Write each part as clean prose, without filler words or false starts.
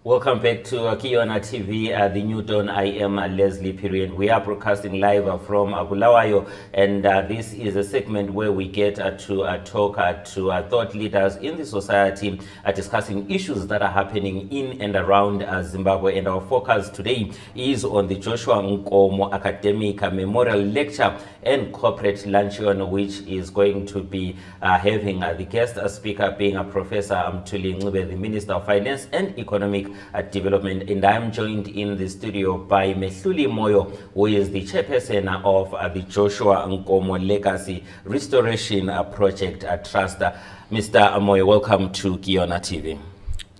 Welcome back to Kiona TV, the New Dawn. I am Leslie Period. We are broadcasting live from Bulawayo, and this is a segment where we get to talk to thought leaders in the society, discussing issues that are happening in and around Zimbabwe. And our focus today is on the Joshua Nkomo Academic Memorial Lecture and Corporate Luncheon, which is going to be having the guest speaker being Professor Mthuli Ncube, the Minister of Finance and Economic Development. And I'm joined in the studio by Mehluli Moyo, who is the chairperson of the Joshua Nkomo Legacy Restoration Project Trust. Mr. Moyo, welcome to Kiona TV.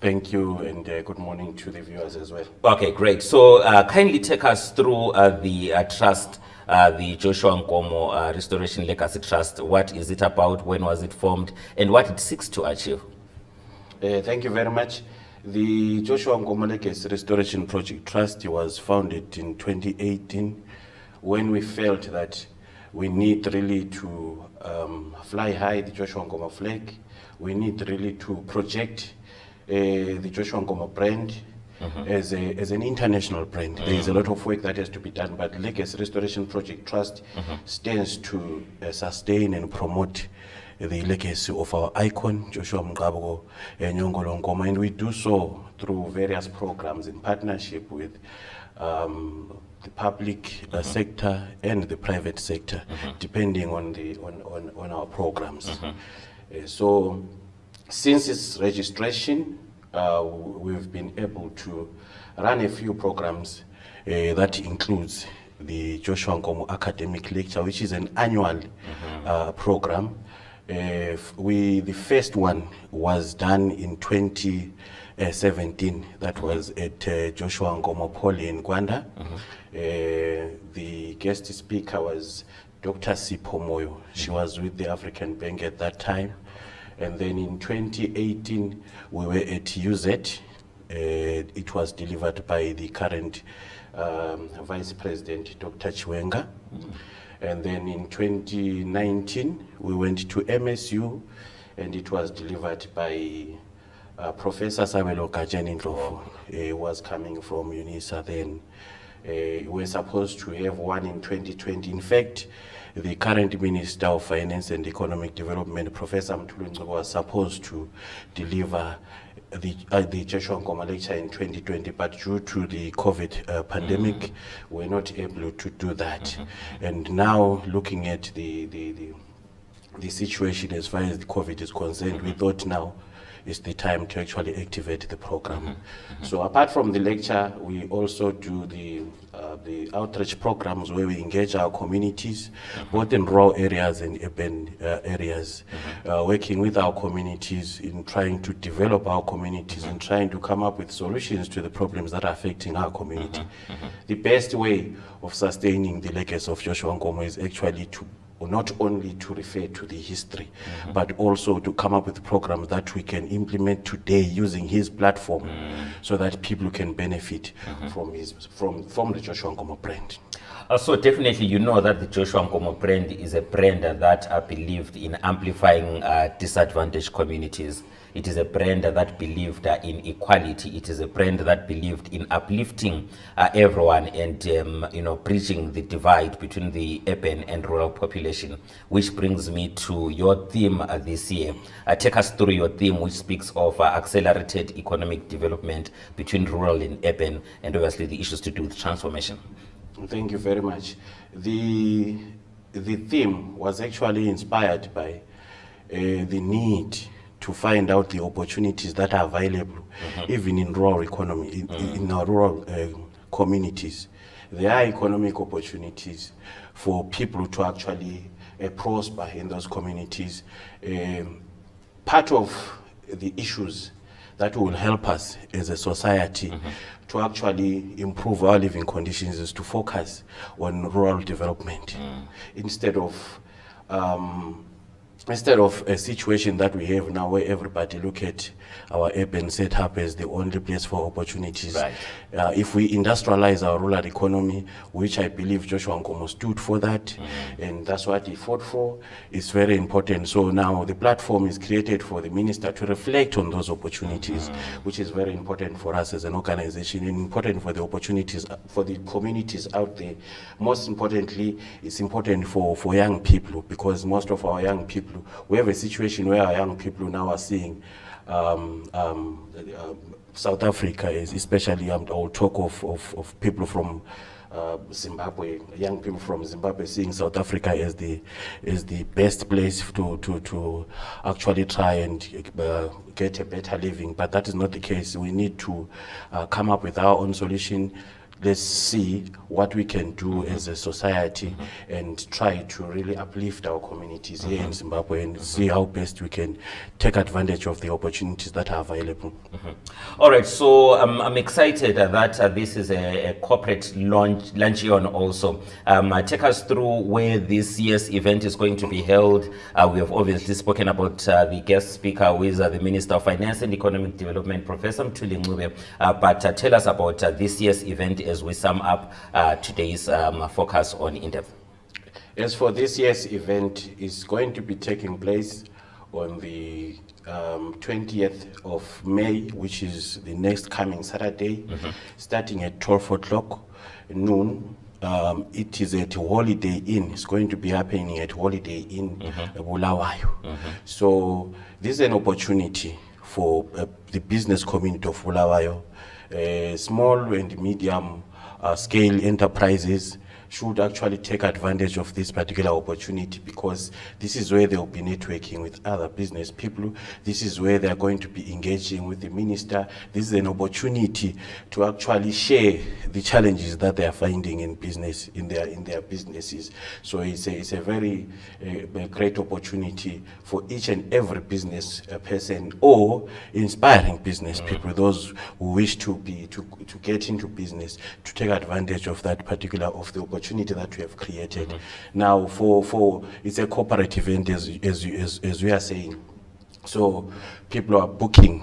Thank you, and good morning to the viewers as well. Okay, great. So kindly take us through the trust, the Joshua Nkomo Restoration Legacy Trust. What is it about? When was it formed? And what it seeks to achieve? Thank you very much. The Joshua Nkomo Legacy Restoration Project Trust was founded in 2018 when we felt that we need really to fly high the Joshua Nkomo flag. We need really to project the Joshua Nkomo brand as an international brand. There is a lot of work that has to be done, but Legacy Restoration Project Trust stands to sustain and promote the legacy of our icon, Joshua Mqabuko and Nkomo, and we do so through various programs in partnership with the public sector and the private sector, depending on our programs. So, since its registration, we've been able to run a few programs that includes the Joshua Nkomo Academic Lecture, which is an annual program. The first one was done in 2017. That was at Joshua Nkomo Poly in Gwanda. The guest speaker was Dr. Sipho Moyo. She was with the African Bank at that time. And then in 2018, we were at UZ. It was delivered by the current Vice President, Dr. Chiwenga. And then in 2019, we went to MSU, and it was delivered by Professor Sabelo Kajanindlovu. He was coming from UNISA then. We were supposed to have one in 2020. In fact, the current Minister of Finance and Economic Development, Professor Mthuli Ncube, was supposed to deliver the Joshua Nkomo lecture in 2020, but due to the COVID pandemic, we're not able to do that. And now, looking at the situation as far as the COVID is concerned, we thought now is the time to actually activate the program. So apart from the lecture, we also do the outreach programs where we engage our communities, both in rural areas and urban areas, working with our communities in trying to develop our communities and trying to come up with solutions to the problems that are affecting our community. The best way of sustaining the legacy of Joshua Nkomo is actually to not only to refer to the history, but also to come up with programs that we can implement today using his platform, so that people can benefit from the Joshua Nkomo brand. So definitely, you know that the Joshua Nkomo brand is a brand that believed in amplifying disadvantaged communities. It is a brand that believed in equality. It is a brand that believed in uplifting everyone and bridging the divide between the urban and rural population. Which brings me to your theme this year. Take us through your theme, which speaks of accelerated economic development between rural and urban, and obviously the issues to do with transformation. Thank you very much. The theme was actually inspired by the need to find out the opportunities that are available, even in rural economy, in our rural communities. There are economic opportunities for people to actually prosper in those communities. Part of the issues that will help us as a society to actually improve our living conditions is to focus on rural development instead of instead of a situation that we have now where everybody look at our urban setup as the only place for opportunities. Right. If we industrialize our rural economy, which I believe Joshua Nkomo stood for that, and that's what he fought for, it's very important. So now the platform is created for the minister to reflect on those opportunities, which is very important for us as an organization and important for the opportunities, for the communities out there. Most importantly, it's important for young people, because most of our young people, we have a situation where our young people now are seeing South Africa is, especially I will talk of people from Zimbabwe, young people from Zimbabwe seeing South Africa as the best place to actually try and get a better living. But that is not the case. We need to come up with our own solution. Let's see what we can do as a society and try to really uplift our communities here in Zimbabwe and see how best we can take advantage of the opportunities that are available. All right, so I'm excited that this is a corporate luncheon also. Take us through where this year's event is going to be held. We have obviously spoken about the guest speaker, who is the Minister of Finance and Economic Development, Professor Mqabuko. But tell us about this year's event as we sum up today's focus on in-depth. As for this year's event, it's going to be taking place on the 20th of May, which is the next coming Saturday, starting at 12 o'clock noon. It is at Holiday Inn. It's going to be happening at Holiday Inn, Bulawayo. So this is an opportunity for the business community of Bulawayo. Small and medium scale enterprises should actually take advantage of this particular opportunity, because this is where they'll be networking with other business people. This is where they're going to be engaging with the minister. This is an opportunity to actually share the challenges that they are finding in business, in their businesses. So it's a very great opportunity for each and every business person or inspiring business people, those who wish to get into business, to take advantage of that particular the opportunity that we have created. Now, for it's a cooperative event, as we are saying. So people are booking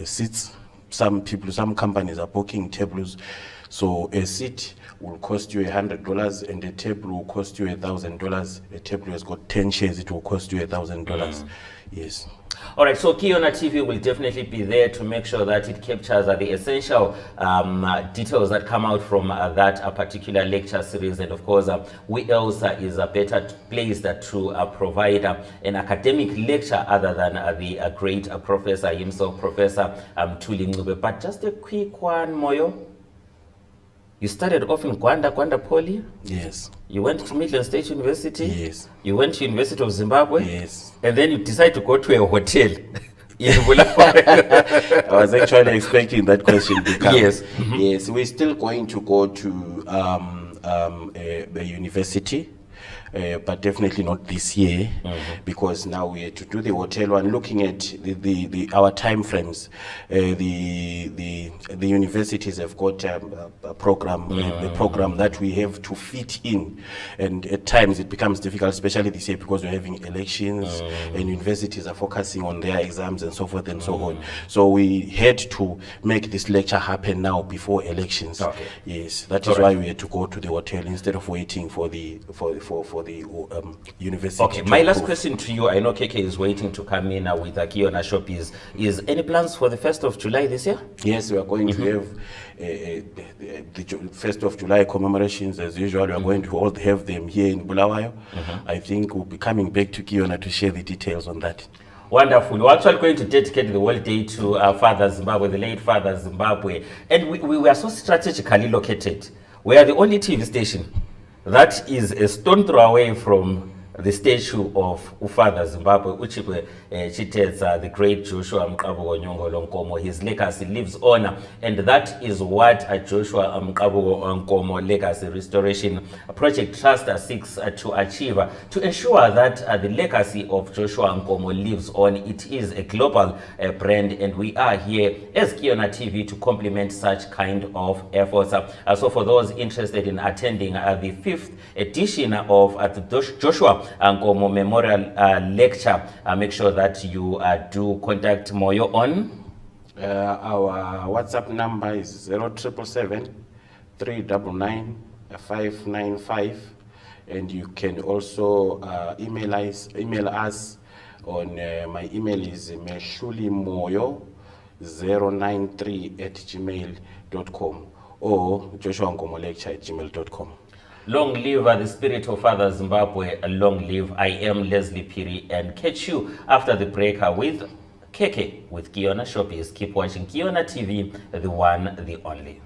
seats. Some companies are booking tables. So a seat will cost you $100 and a table will cost you $1,000. A table has got 10 chairs, it will cost you $1,000. Yes. All right, so Kiona TV will definitely be there to make sure that it captures the essential details that come out from that particular lecture series. And of course, we else is better placed to provide an academic lecture other than the great professor himself, Professor Thuli Ncube. But just a quick one, Moyo. You started off in Gwanda Poly? Yes. You went to Midland State University? Yes. You went to University of Zimbabwe? Yes. And then you decided to go to a hotel in Bulawayo. I was actually expecting that question to come. Yes. Yes, we're still going to go to a university. But definitely not this year, because now we have to do the hotel one. Looking at our time frames, the universities have got a program, the program that we have to fit in, and at times it becomes difficult, especially this year because we're having elections and universities are focusing on their exams and so forth and so on. So we had to make this lecture happen now before elections. Okay. Yes, that is why we had to go to the hotel instead of waiting for the university. Okay, my last question to you, I know KK is waiting to come in with a Kiona shop, is any plans for the 1st of July this year? Yes, we are going to have the 1st of July commemorations as usual. We are going to have them here in Bulawayo. I think we'll be coming back to Kiona to share the details on that. Wonderful. We're actually going to dedicate the whole day to Father Zimbabwe, the late Father Zimbabwe. And we were so strategically located. We are the only TV station that is a stone throw away from the statue of Father Zimbabwe, which the great Joshua Mqabuko Nkomo. His legacy lives on, and that is what Joshua Mqabuko Nkomo Legacy Restoration Project Trust seeks to achieve, to ensure that the legacy of Joshua Nkomo lives on. It is a global brand, and we are here as Kiona TV to complement such kind of efforts. So for those interested in attending the 5th edition of the Joshua Nkomo Memorial Lecture, make sure that you do contact Moyo on. Our WhatsApp number is 0777 399 595, and you can also email us on my email is meshulimoyo093@gmail.com or joshuankomolecture@gmail.com. Long live the spirit of Father Zimbabwe. Long live. I am Leslie Piri, and catch you after the break with Keke with Kiona Showbiz. Keep watching Kiona TV, the one, the only.